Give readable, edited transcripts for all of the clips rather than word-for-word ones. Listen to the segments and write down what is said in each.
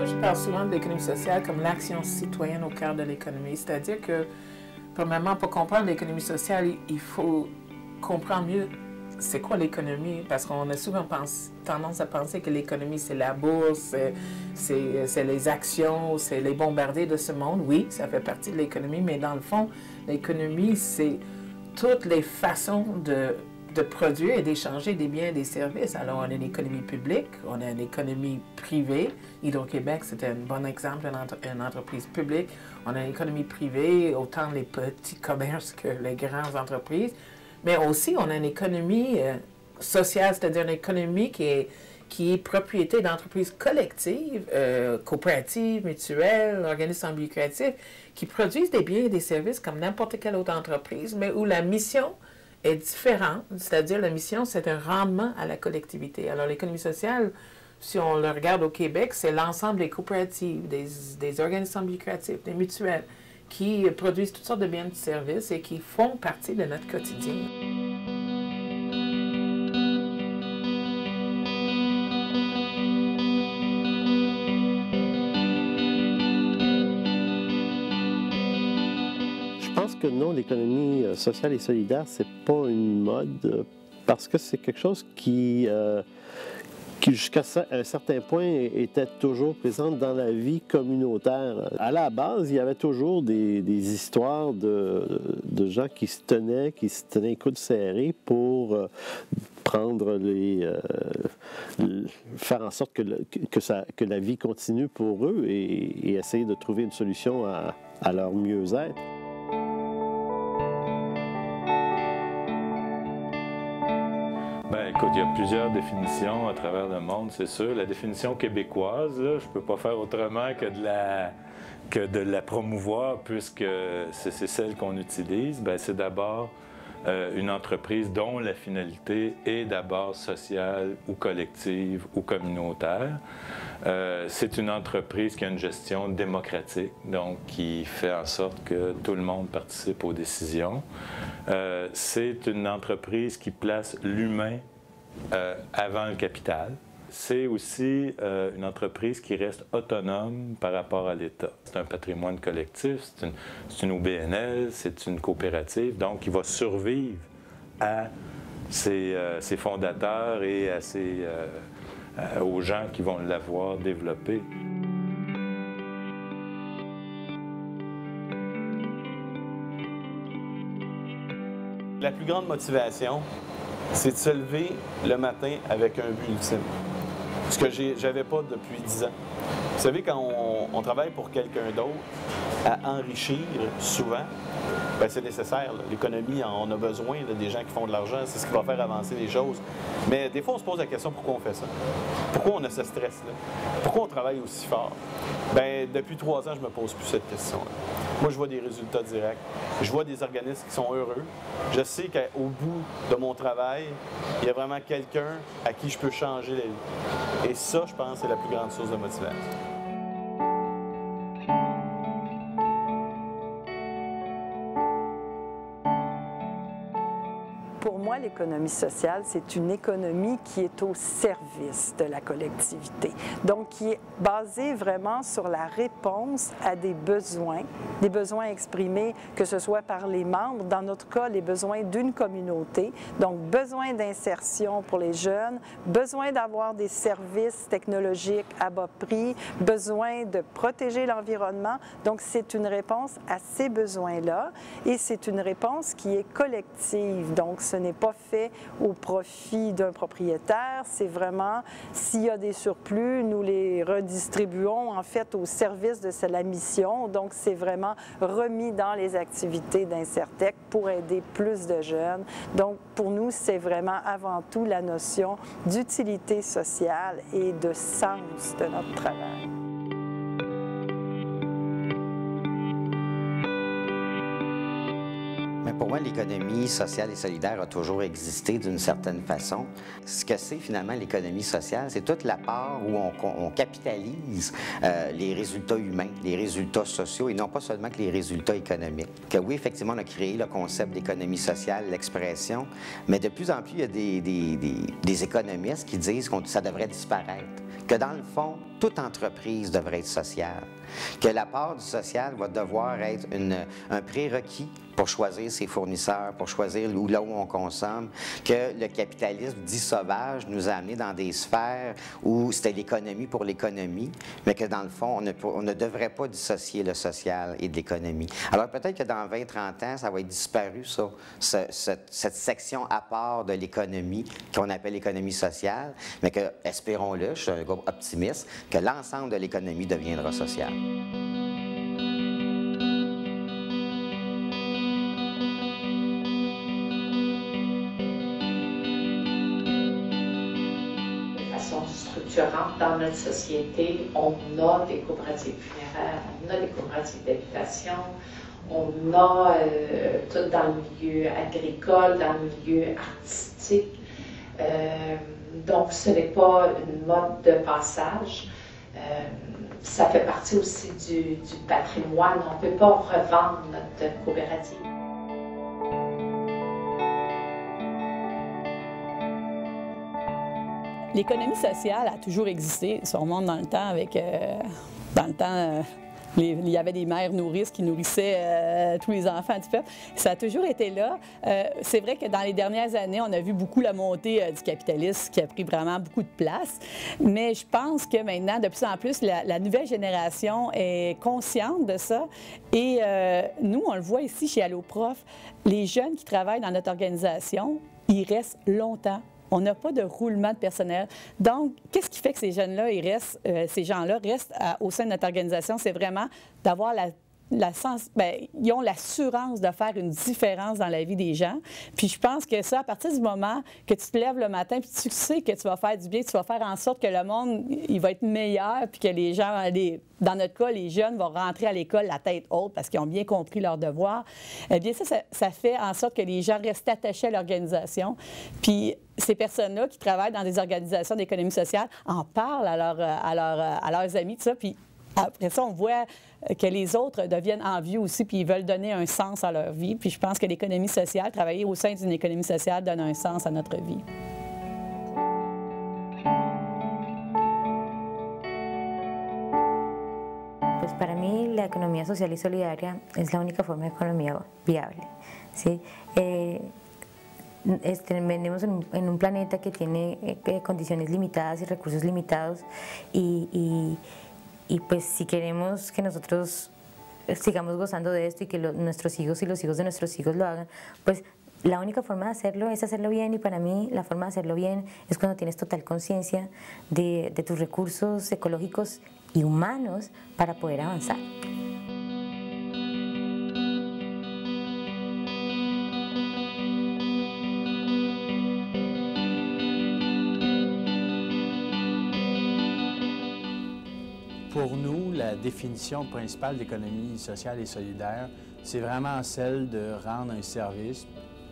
Je parle souvent de l'économie sociale comme l'action citoyenne au cœur de l'économie. C'est-à-dire que, premièrement, pour comprendre l'économie sociale, il faut comprendre mieux c'est quoi l'économie, parce qu'on a souvent tendance à penser que l'économie, c'est la bourse, c'est les actions, c'est les bombardiers de ce monde. Oui, ça fait partie de l'économie, mais dans le fond, l'économie, c'est toutes les façons de produire et d'échanger des biens et des services. Alors, on a une économie publique, on a une économie privée. Hydro-Québec, c'était un bon exemple d'une entreprise publique. On a une économie privée, autant les petits commerces que les grandes entreprises. Mais aussi, on a une économie sociale, c'est-à-dire une économie qui est propriété d'entreprises collectives, coopératives, mutuelles, organismes sans but lucratif, qui produisent des biens et des services comme n'importe quelle autre entreprise, mais où la mission est différente, c'est-à-dire la mission, c'est un rendement à la collectivité. Alors, l'économie sociale, si on le regarde au Québec, c'est l'ensemble des coopératives, des organismes sans but lucratif, des mutuelles, qui produisent toutes sortes de biens et de services et qui font partie de notre quotidien. Je pense que non, l'économie sociale et solidaire, c'est pas une mode parce que c'est quelque chose qui jusqu'à un certain point était toujours présente dans la vie communautaire. À la base, il y avait toujours des histoires de gens qui se tenaient les coudes serrés pour prendre faire en sorte que la vie continue pour eux et essayer de trouver une solution à leur mieux-être. Bien, écoute, il y a plusieurs définitions à travers le monde, c'est sûr. La définition québécoise, là, je ne peux pas faire autrement que de la promouvoir, puisque c'est celle qu'on utilise. Bien, c'est d'abord une entreprise dont la finalité est d'abord sociale ou collective ou communautaire. C'est une entreprise qui a une gestion démocratique, donc qui fait en sorte que tout le monde participe aux décisions. C'est une entreprise qui place l'humain avant le capital. C'est aussi une entreprise qui reste autonome par rapport à l'État. C'est un patrimoine collectif, c'est une OBNL, c'est une coopérative, donc qui va survivre à ses fondateurs et aux gens qui vont l'avoir développé. La plus grande motivation, c'est de se lever le matin avec un but ultime. Ce que j'avais pas depuis 10 ans. Vous savez, quand on travaille pour quelqu'un d'autre, à enrichir souvent, bien, c'est nécessaire. L'économie, on a besoin des gens qui font de l'argent, c'est ce qui va faire avancer les choses. Mais des fois, on se pose la question, pourquoi on fait ça? Pourquoi on a ce stress-là? Pourquoi on travaille aussi fort? Bien, depuis 3 ans, je ne me pose plus cette question-là. Moi, je vois des résultats directs. Je vois des organismes qui sont heureux. Je sais qu'au bout de mon travail, il y a vraiment quelqu'un à qui je peux changer la vie. Et ça, je pense, c'est la plus grande source de motivation. Pour moi, l'économie sociale, c'est une économie qui est au service de la collectivité. Donc, qui est basée vraiment sur la réponse à des besoins exprimés, que ce soit par les membres, dans notre cas, les besoins d'une communauté. Donc, besoin d'insertion pour les jeunes, besoin d'avoir des services technologiques à bas prix, besoin de protéger l'environnement. Donc, c'est une réponse à ces besoins-là et c'est une réponse qui est collective. Donc, ce n'est pas fait au profit d'un propriétaire, c'est vraiment, s'il y a des surplus, nous les redistribuons en fait au service de la mission. Donc, c'est vraiment remis dans les activités d'Insertec pour aider plus de jeunes. Donc, pour nous, c'est vraiment avant tout la notion d'utilité sociale et de sens de notre travail. moi, l'économie sociale et solidaire a toujours existé d'une certaine façon. Ce que c'est finalement l'économie sociale, c'est toute la part où on capitalise les résultats humains, les résultats sociaux, et non pas seulement que les résultats économiques. Que oui, effectivement, on a créé le concept d'économie sociale, l'expression, mais de plus en plus, il y a des économistes qui disent que ça devrait disparaître. Que dans le fond, toute entreprise devrait être sociale. Que la part du social va devoir être un prérequis pour choisir ses fournisseurs, pour choisir là où on consomme, que le capitalisme dit sauvage nous a amenés dans des sphères où c'était l'économie pour l'économie, mais que dans le fond, on ne devrait pas dissocier le social et de l'économie. Alors peut-être que dans 20-30 ans, ça va être disparu, ça, cette section à part de l'économie qu'on appelle l'économie sociale, mais que, espérons-le, je suis un gars optimiste, que l'ensemble de l'économie deviendra sociale. Structurante dans notre société, on a des coopératives funéraires, on a des coopératives d'habitation, on a tout dans le milieu agricole, dans le milieu artistique. Donc, ce n'est pas une mode de passage. Ça fait partie aussi du patrimoine. On ne peut pas revendre notre coopérative. L'économie sociale a toujours existé. Si on remonte dans le temps, il y avait des mères nourrices qui nourrissaient tous les enfants du peuple. Ça a toujours été là. C'est vrai que dans les dernières années, on a vu beaucoup la montée du capitalisme qui a pris vraiment beaucoup de place. Mais je pense que maintenant, de plus en plus, la nouvelle génération est consciente de ça. Et nous, on le voit ici chez Alloprof, les jeunes qui travaillent dans notre organisation, ils restent longtemps. On n'a pas de roulement de personnel. Donc, qu'est-ce qui fait que ces jeunes-là, ces gens-là restent au sein de notre organisation? C'est vraiment d'avoir ils ont l'assurance de faire une différence dans la vie des gens. Puis je pense que ça, à partir du moment que tu te lèves le matin, puis tu sais que tu vas faire du bien, tu vas faire en sorte que le monde, il va être meilleur, puis que les gens, dans notre cas, les jeunes vont rentrer à l'école la tête haute parce qu'ils ont bien compris leurs devoirs. Eh bien, ça fait en sorte que les gens restent attachés à l'organisation. Puis ces personnes-là qui travaillent dans des organisations d'économie sociale en parlent à leurs amis, tout ça. Puis après ça, on voit que les autres deviennent envieux aussi, puis ils veulent donner un sens à leur vie. Puis je pense que l'économie sociale, travailler au sein d'une économie sociale, donne un sens à notre vie. Pues para mí la economía social y solidaria es la única forma de economía viable, ¿sí? Venimos en un planeta que tiene condiciones limitadas y recursos limitados y pues si queremos que nosotros sigamos gozando de esto y que nuestros hijos y los hijos de nuestros hijos lo hagan, pues la única forma de hacerlo es hacerlo bien, y para mí la forma de hacerlo bien es cuando tienes total conciencia de tus recursos ecológicos y humanos para poder avanzar. Pour nous, la définition principale d'économie sociale et solidaire, c'est vraiment celle de rendre un service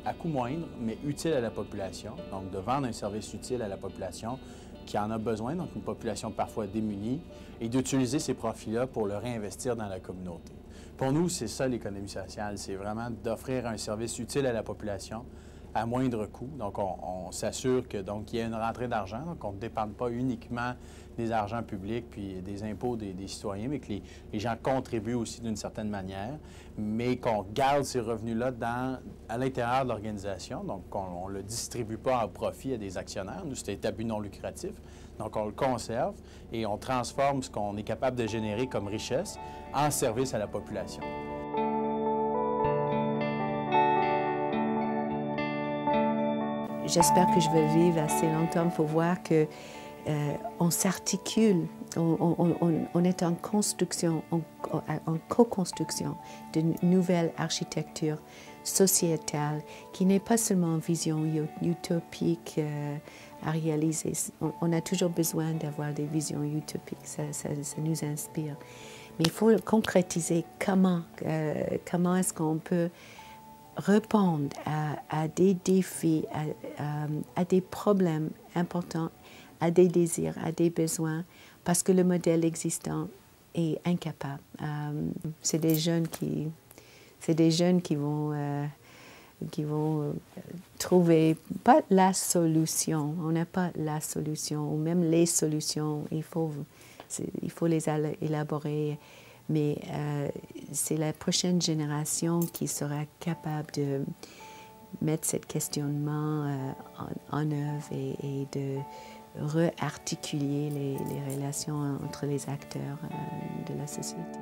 à coût moindre, mais utile à la population. Donc, de vendre un service utile à la population qui en a besoin, donc une population parfois démunie, et d'utiliser ces profits-là pour le réinvestir dans la communauté. Pour nous, c'est ça l'économie sociale, c'est vraiment d'offrir un service utile à la population à moindre coût. Donc, on s'assure qu'il y a une rentrée d'argent, donc on ne dépende pas uniquement des argents publics puis des impôts des citoyens, mais que les gens contribuent aussi d'une certaine manière, mais qu'on garde ces revenus-là à l'intérieur de l'organisation. Donc, on ne le distribue pas en profit à des actionnaires. Nous, c'est à but non lucratif. Donc, on le conserve et on transforme ce qu'on est capable de générer comme richesse en service à la population. J'espère que je vais vivre assez longtemps pour voir que on s'articule, on est en construction, en co-construction d'une nouvelle architecture sociétale qui n'est pas seulement une vision utopique à réaliser. On a toujours besoin d'avoir des visions utopiques, ça nous inspire. Mais il faut le concrétiser. Comment est-ce qu'on peut répondre à des défis, à des problèmes importants, à des désirs, à des besoins, parce que le modèle existant est incapable. C'est des jeunes qui vont trouver pas la solution. On n'a pas la solution, ou même les solutions. Il faut les élaborer. Mais c'est la prochaine génération qui sera capable de mettre ce questionnement en œuvre et de réarticuler les relations entre les acteurs de la société.